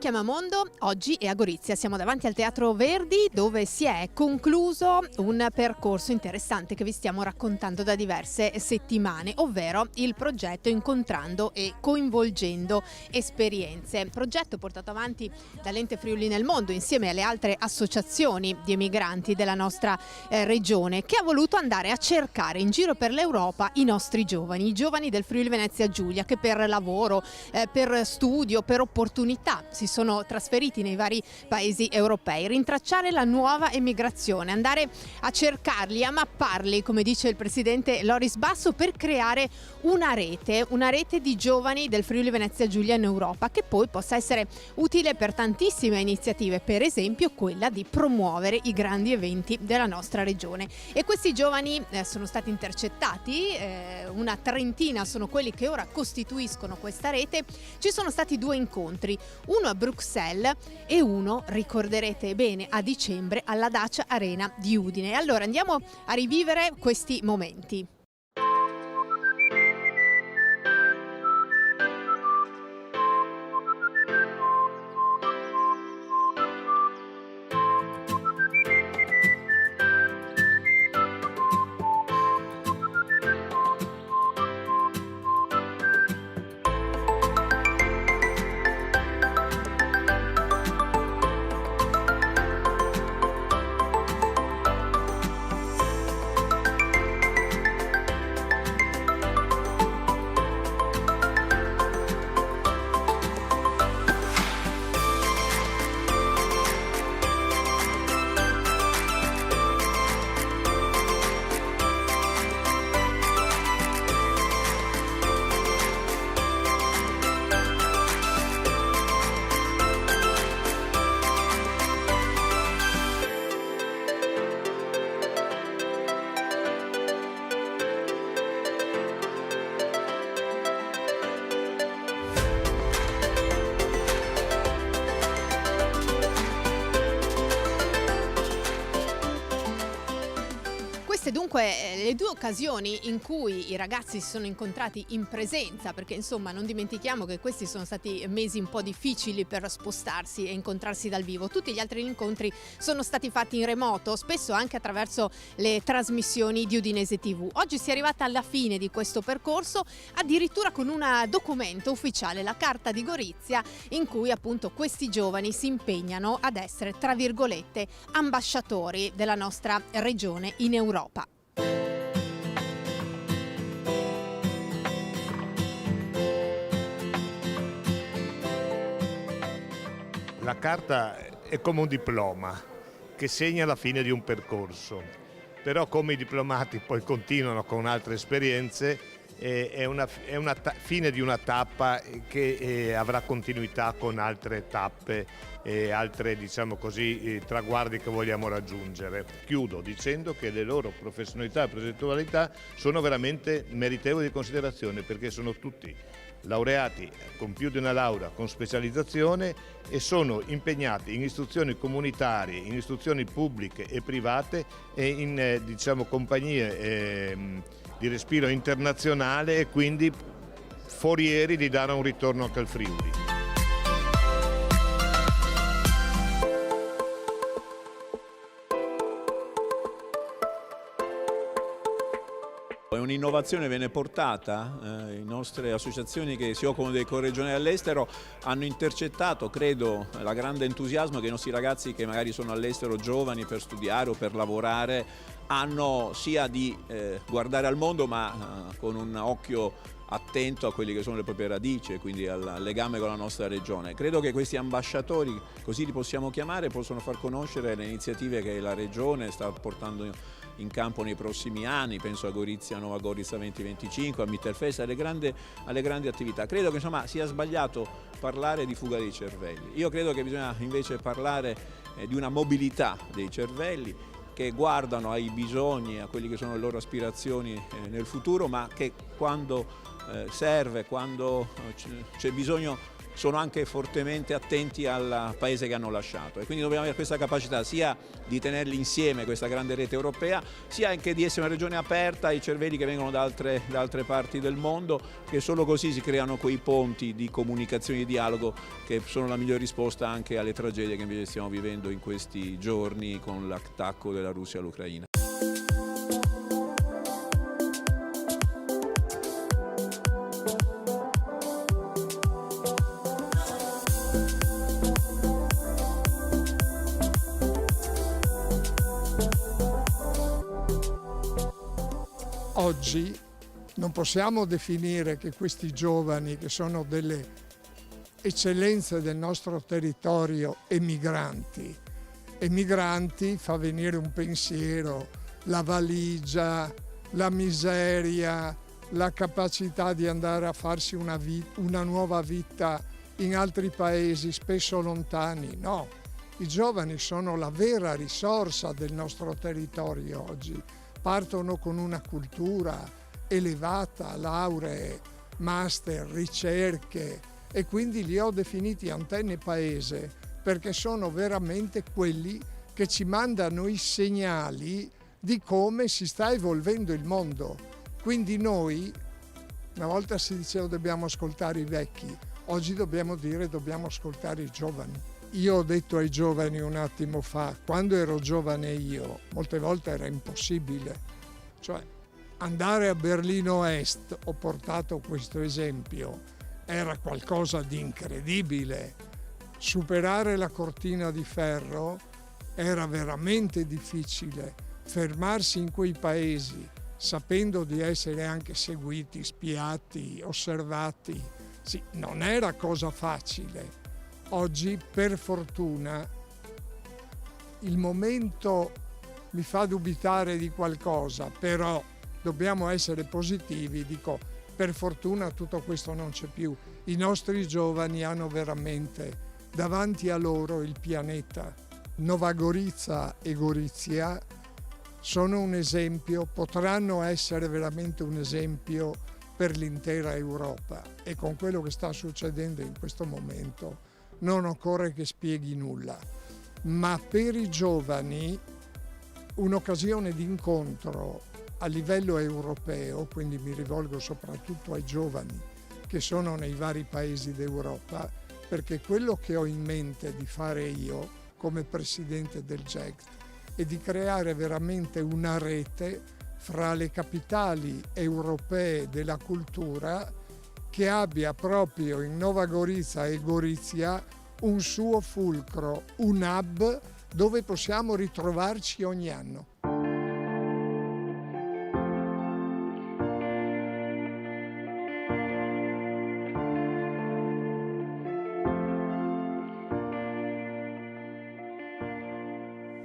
chiama Mondo, oggi è a Gorizia, siamo davanti al Teatro Verdi dove si è concluso un percorso interessante che vi stiamo raccontando da diverse settimane, ovvero il progetto Incontrando e Coinvolgendo Esperienze, progetto portato avanti dall'Ente Friuli nel Mondo insieme alle altre associazioni di emigranti della nostra regione, che ha voluto andare a cercare in giro per l'Europa i nostri giovani, i giovani del Friuli Venezia Giulia che per lavoro, per studio, per opportunità si sono trasferiti nei vari paesi europei, rintracciare la nuova emigrazione, andare a cercarli, a mapparli, come dice il presidente Loris Basso, per creare una rete di giovani del Friuli Venezia Giulia in Europa che poi possa essere utile per tantissime iniziative, per esempio quella di promuovere i grandi eventi della nostra regione. E questi giovani sono stati intercettati, una trentina sono quelli che ora costituiscono questa rete. Ci sono stati due incontri, uno a Bruxelles e uno, ricorderete bene, a dicembre alla Dacia Arena di Udine. Allora andiamo a rivivere questi momenti. Dunque le due occasioni in cui i ragazzi si sono incontrati in presenza, perché insomma non dimentichiamo che questi sono stati mesi un po' difficili per spostarsi e incontrarsi dal vivo. Tutti gli altri incontri sono stati fatti in remoto, spesso anche attraverso le trasmissioni di Udinese TV. Oggi si è arrivata alla fine di questo percorso, addirittura con un documento ufficiale, la Carta di Gorizia, in cui appunto questi giovani si impegnano ad essere, tra virgolette, ambasciatori della nostra regione in Europa. La carta è come un diploma che segna la fine di un percorso, però come i diplomati poi continuano con altre esperienze, è una fine di una tappa che avrà continuità con altre tappe e altre, diciamo così, traguardi che vogliamo raggiungere. Chiudo dicendo che le loro professionalità e progettualità sono veramente meritevoli di considerazione, perché sono tutti laureati con più di una laurea, con specializzazione, e sono impegnati in istituzioni comunitarie, in istituzioni pubbliche e private e in diciamo, compagnie di respiro internazionale, e quindi forieri di dare un ritorno anche al Friuli. Un'innovazione viene portata, le nostre associazioni che si occupano dei corregionali all'estero hanno intercettato, credo, la grande entusiasmo che i nostri ragazzi che magari sono all'estero giovani per studiare o per lavorare hanno, sia di guardare al mondo ma con un occhio attento a quelle che sono le proprie radici e quindi al legame con la nostra regione. Credo che questi ambasciatori, così li possiamo chiamare, possono far conoscere le iniziative che la regione sta portando in campo nei prossimi anni, penso a Gorizia, Nuova Gorizia 2025, a Mittelfest, alle grandi attività. Credo che insomma sia sbagliato parlare di fuga dei cervelli. Io credo che bisogna invece parlare di una mobilità dei cervelli che guardano ai bisogni, a quelli che sono le loro aspirazioni nel futuro, ma che quando serve, quando c'è bisogno sono anche fortemente attenti al paese che hanno lasciato, e quindi dobbiamo avere questa capacità sia di tenerli insieme, questa grande rete europea, sia anche di essere una regione aperta ai cervelli che vengono da altre parti del mondo, che solo così si creano quei ponti di comunicazione e di dialogo che sono la migliore risposta anche alle tragedie che invece stiamo vivendo in questi giorni con l'attacco della Russia all'Ucraina. Oggi non possiamo definire che questi giovani, che sono delle eccellenze del nostro territorio, emigranti. Emigranti fa venire un pensiero, la valigia, la miseria, la capacità di andare a farsi una nuova vita in altri paesi, spesso lontani. No, i giovani sono la vera risorsa del nostro territorio oggi. Partono con una cultura elevata, lauree, master, ricerche, e quindi li ho definiti antenne paese perché sono veramente quelli che ci mandano i segnali di come si sta evolvendo il mondo. Quindi noi, una volta si diceva dobbiamo ascoltare i vecchi, oggi dobbiamo dire dobbiamo ascoltare i giovani. Io ho detto ai giovani un attimo fa, quando ero giovane io, molte volte era impossibile. Cioè, andare a Berlino Est, ho portato questo esempio, era qualcosa di incredibile. Superare la cortina di ferro era veramente difficile. Fermarsi in quei paesi, sapendo di essere anche seguiti, spiati, osservati, sì, non era cosa facile. Oggi, per fortuna, il momento mi fa dubitare di qualcosa, però dobbiamo essere positivi, dico, per fortuna tutto questo non c'è più. I nostri giovani hanno veramente davanti a loro il pianeta. Nova Gorica e Gorizia sono un esempio, potranno essere veramente un esempio per l'intera Europa, e con quello che sta succedendo in questo momento non occorre che spieghi nulla, ma per i giovani un'occasione di incontro a livello europeo, quindi mi rivolgo soprattutto ai giovani che sono nei vari paesi d'Europa, perché quello che ho in mente di fare io come presidente del GECT è di creare veramente una rete fra le capitali europee della cultura che abbia proprio in Nova Gorica e Gorizia un suo fulcro, un hub dove possiamo ritrovarci ogni anno.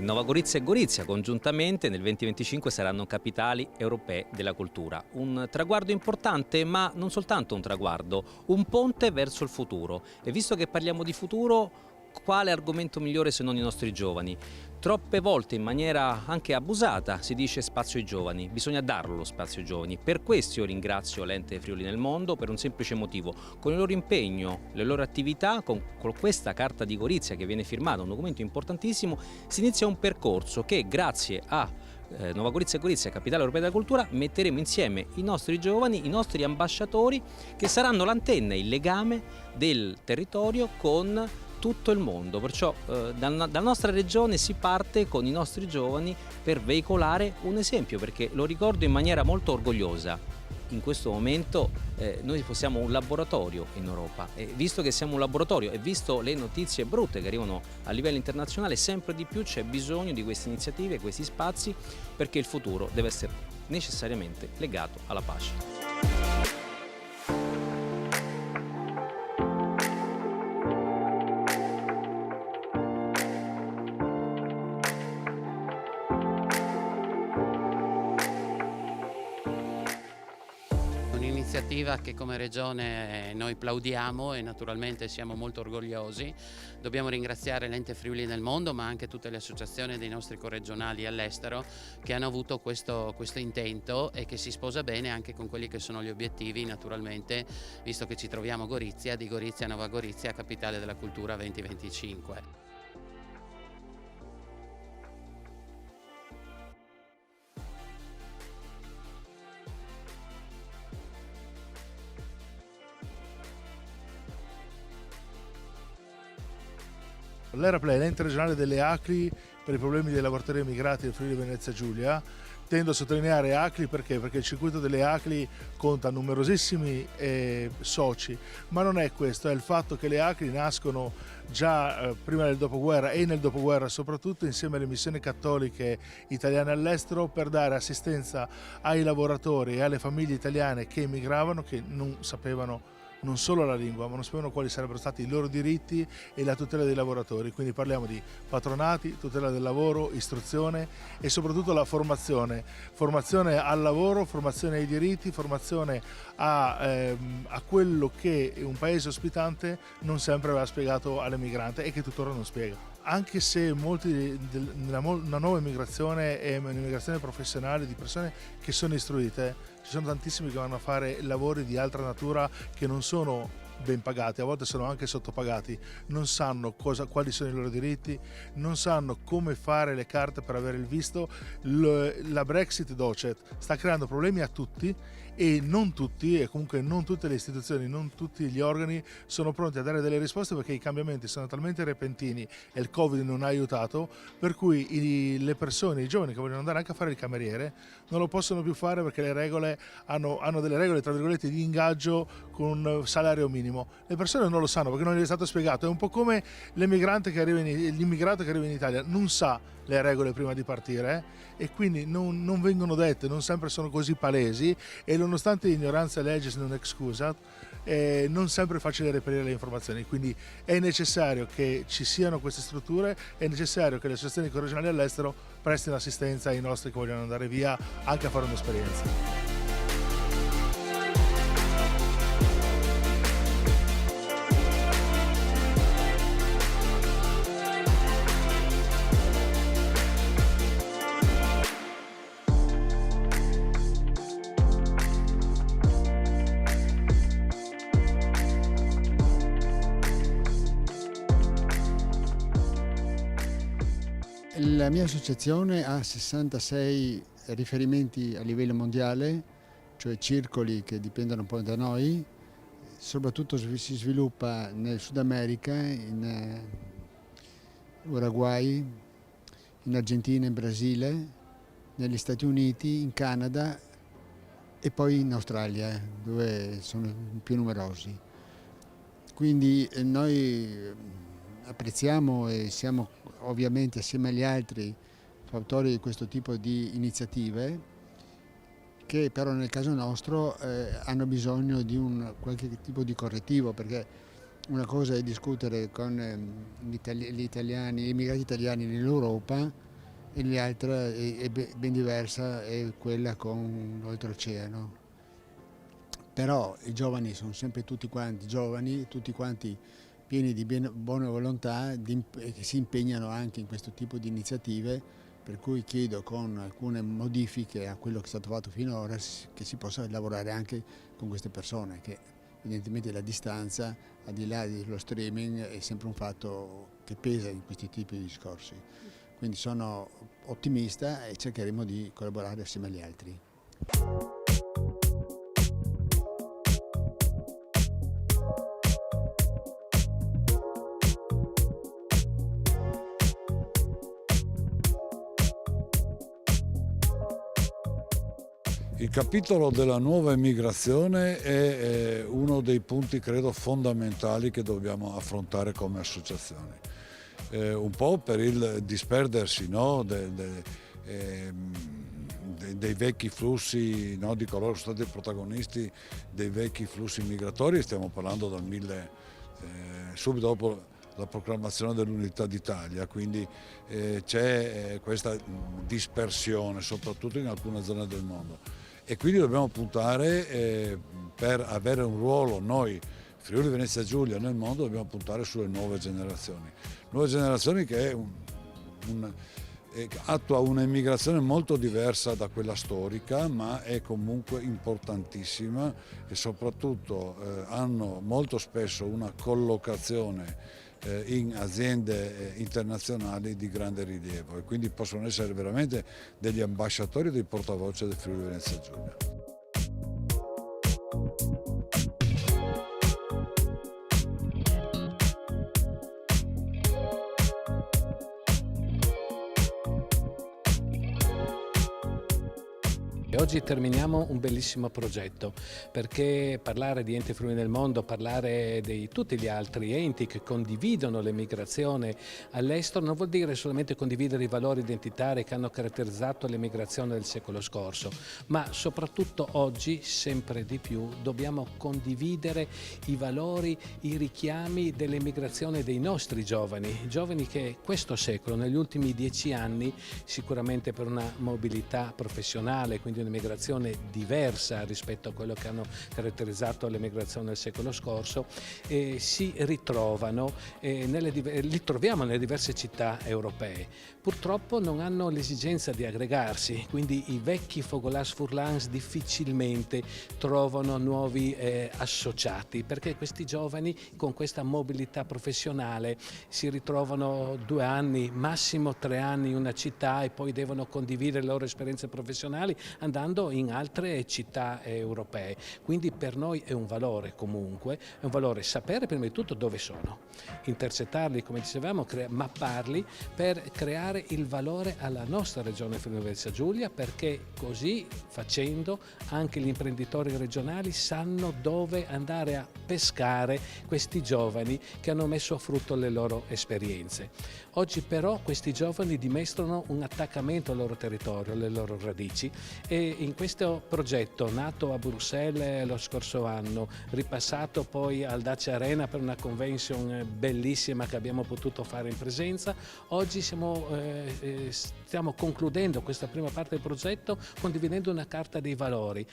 Nova Gorica e Gorizia congiuntamente nel 2025 saranno capitali europee della cultura. Un traguardo importante, ma non soltanto un traguardo, un ponte verso il futuro. E visto che parliamo di futuro, quale argomento migliore se non i nostri giovani? Troppe volte in maniera anche abusata si dice spazio ai giovani, bisogna darlo lo spazio ai giovani. Per questo io ringrazio l'Ente Friuli nel Mondo per un semplice motivo: con il loro impegno, le loro attività, con questa carta di Gorizia che viene firmata, un documento importantissimo, si inizia un percorso che grazie a Nova Gorica e Gorizia, capitale europea della cultura, metteremo insieme i nostri giovani, i nostri ambasciatori, che saranno l'antenna, il legame del territorio con tutto il mondo. Perciò dalla nostra regione si parte con i nostri giovani per veicolare un esempio, perché lo ricordo in maniera molto orgogliosa. In questo momento noi siamo un laboratorio in Europa, e visto che siamo un laboratorio e visto le notizie brutte che arrivano a livello internazionale, sempre di più c'è bisogno di queste iniziative, questi spazi, perché il futuro deve essere necessariamente legato alla pace. un'iniziativa che come Regione noi plaudiamo e naturalmente siamo molto orgogliosi. Dobbiamo ringraziare l'Ente Friuli del Mondo, ma anche tutte le associazioni dei nostri corregionali all'estero che hanno avuto questo intento e che si sposa bene anche con quelli che sono gli obiettivi, naturalmente, visto che ci troviamo a Gorizia, di Gorizia Nova Gorizia, capitale della cultura 2025. L'Eraplay, l'ente regionale delle ACLI per i problemi dei lavoratori emigrati del Friuli Venezia Giulia. Tendo a sottolineare ACLI perché il circuito delle ACLI conta numerosissimi soci, ma non è questo, è il fatto che le ACLI nascono già prima del dopoguerra e nel dopoguerra soprattutto insieme alle missioni cattoliche italiane all'estero per dare assistenza ai lavoratori e alle famiglie italiane che emigravano, che non sapevano non solo la lingua, ma non sapevano quali sarebbero stati i loro diritti e la tutela dei lavoratori. Quindi parliamo di patronati, tutela del lavoro, istruzione e soprattutto la formazione. Formazione al lavoro, formazione ai diritti, formazione a quello che un paese ospitante non sempre aveva spiegato all'emigrante e che tuttora non spiega. Anche se una nuova immigrazione è un'immigrazione professionale di persone che sono istruite, ci sono tantissimi che vanno a fare lavori di altra natura che non sono ben pagati, a volte sono anche sottopagati, non sanno quali sono i loro diritti, non sanno come fare le carte per avere il visto. La Brexit Docet sta creando problemi a tutti e non tutti, e comunque non tutte le istituzioni, non tutti gli organi sono pronti a dare delle risposte perché i cambiamenti sono talmente repentini e il Covid non ha aiutato, per cui le persone, i giovani che vogliono andare anche a fare il cameriere non lo possono più fare perché le regole hanno delle regole tra virgolette di ingaggio con un salario minimo. Le persone non lo sanno perché non gli è stato spiegato, è un po' come l'immigrato che arriva in Italia, non sa le regole prima di partire e quindi non vengono dette, non sempre sono così palesi e nonostante ignoranza legis non excusat, non sempre è facile reperire le informazioni, quindi è necessario che ci siano queste strutture, è necessario che le associazioni corregionali all'estero prestino assistenza ai nostri che vogliono andare via anche a fare un'esperienza. La mia associazione ha 66 riferimenti a livello mondiale, cioè circoli che dipendono un po' da noi, soprattutto si sviluppa nel Sud America, in Uruguay, in Argentina, in Brasile, negli Stati Uniti, in Canada e poi in Australia, dove sono più numerosi. Quindi noi apprezziamo e siamo ovviamente assieme agli altri fautori di questo tipo di iniziative che però nel caso nostro hanno bisogno di qualche tipo di correttivo, perché una cosa è discutere con gli immigrati italiani nell'Europa e l'altra è ben diversa, è quella con l'oltreoceano. Però i giovani sono sempre tutti quanti giovani, tutti quanti pieni di buona volontà e che si impegnano anche in questo tipo di iniziative, per cui chiedo con alcune modifiche a quello che è stato fatto finora che si possa lavorare anche con queste persone, che evidentemente la distanza, al di là dello streaming, è sempre un fatto che pesa in questi tipi di discorsi. Quindi sono ottimista e cercheremo di collaborare assieme agli altri. Il capitolo della nuova immigrazione è uno dei punti, credo, fondamentali che dobbiamo affrontare come associazione. Un po' per il disperdersi, no, dei vecchi flussi, no, di coloro che sono stati protagonisti dei vecchi flussi migratori, stiamo parlando subito dopo la proclamazione dell'Unità d'Italia, quindi c'è questa dispersione, soprattutto in alcune zone del mondo. e quindi dobbiamo puntare per avere un ruolo noi Friuli Venezia Giulia nel mondo, dobbiamo puntare sulle nuove generazioni che attua un'immigrazione molto diversa da quella storica, ma è comunque importantissima e soprattutto hanno molto spesso una collocazione in aziende internazionali di grande rilievo e quindi possono essere veramente degli ambasciatori e dei portavoce del Friuli Venezia Giulia. Oggi terminiamo un bellissimo progetto, perché parlare di enti friuli nel mondo, parlare di tutti gli altri enti che condividono l'emigrazione all'estero non vuol dire solamente condividere i valori identitari che hanno caratterizzato l'emigrazione del secolo scorso, ma soprattutto oggi sempre di più dobbiamo condividere i valori, i richiami dell'emigrazione dei nostri giovani che questo secolo, negli ultimi 10 anni, sicuramente per una mobilità professionale, quindi un'emigrazione diversa rispetto a quello che hanno caratterizzato l'emigrazione del secolo scorso, si ritrovano, li troviamo nelle diverse città europee. Purtroppo non hanno l'esigenza di aggregarsi, quindi i vecchi Fogolars Furlans difficilmente trovano nuovi associati, perché questi giovani con questa mobilità professionale si ritrovano 2 anni, massimo 3 anni in una città e poi devono condividere le loro esperienze professionali andando in altre città europee. Quindi per noi è un valore comunque, è un valore sapere prima di tutto dove sono, intercettarli come dicevamo, mapparli per creare il valore alla nostra regione Friuli Venezia Giulia, perché così facendo anche gli imprenditori regionali sanno dove andare a pescare questi giovani che hanno messo a frutto le loro esperienze. Oggi però questi giovani dimostrano un attaccamento al loro territorio, alle loro radici, e in questo progetto nato a Bruxelles lo scorso anno, ripassato poi al Dacia Arena per una convention bellissima che abbiamo potuto fare in presenza, oggi stiamo concludendo questa prima parte del progetto condividendo una carta dei valori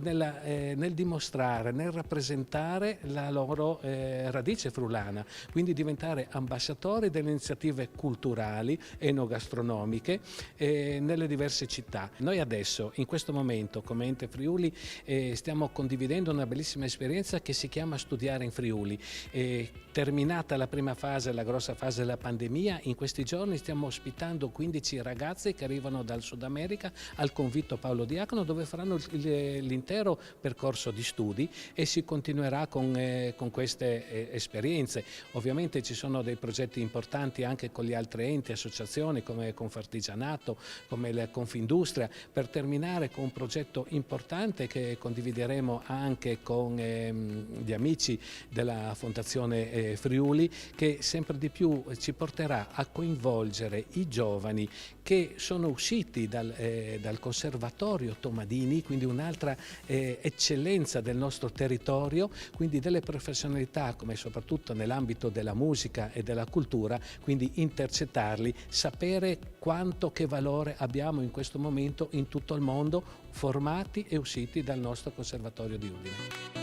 nel dimostrare, nel rappresentare la loro radice friulana, quindi diventare ambasciatori delle iniziative culturali, enogastronomiche nelle diverse città. Noi adesso, in questo momento, come Ente Friuli, stiamo condividendo una bellissima esperienza che si chiama Studiare in Friuli. Terminata la prima fase, la grossa fase della pandemia, in questi giorni stiamo ospitando 15 ragazzi che arrivano dal Sud America al Convitto Paolo Diacono, dove faranno l'intero percorso di studi e si continuerà con queste esperienze. Ovviamente ci sono dei progetti importanti anche con gli altri enti, associazioni come Confartigianato, come la Confindustria, per terminare con un progetto importante che condivideremo anche con gli amici della Fondazione Friuli, che sempre di più ci porterà a coinvolgere i giovani che sono usciti dal Conservatorio Tomadini, quindi un'altra eccellenza del nostro territorio, quindi delle professionalità come soprattutto nell'ambito della musica e della cultura, quindi intercettarli, sapere che valore abbiamo in questo momento in tutto il mondo, formati e usciti dal nostro Conservatorio di Udine.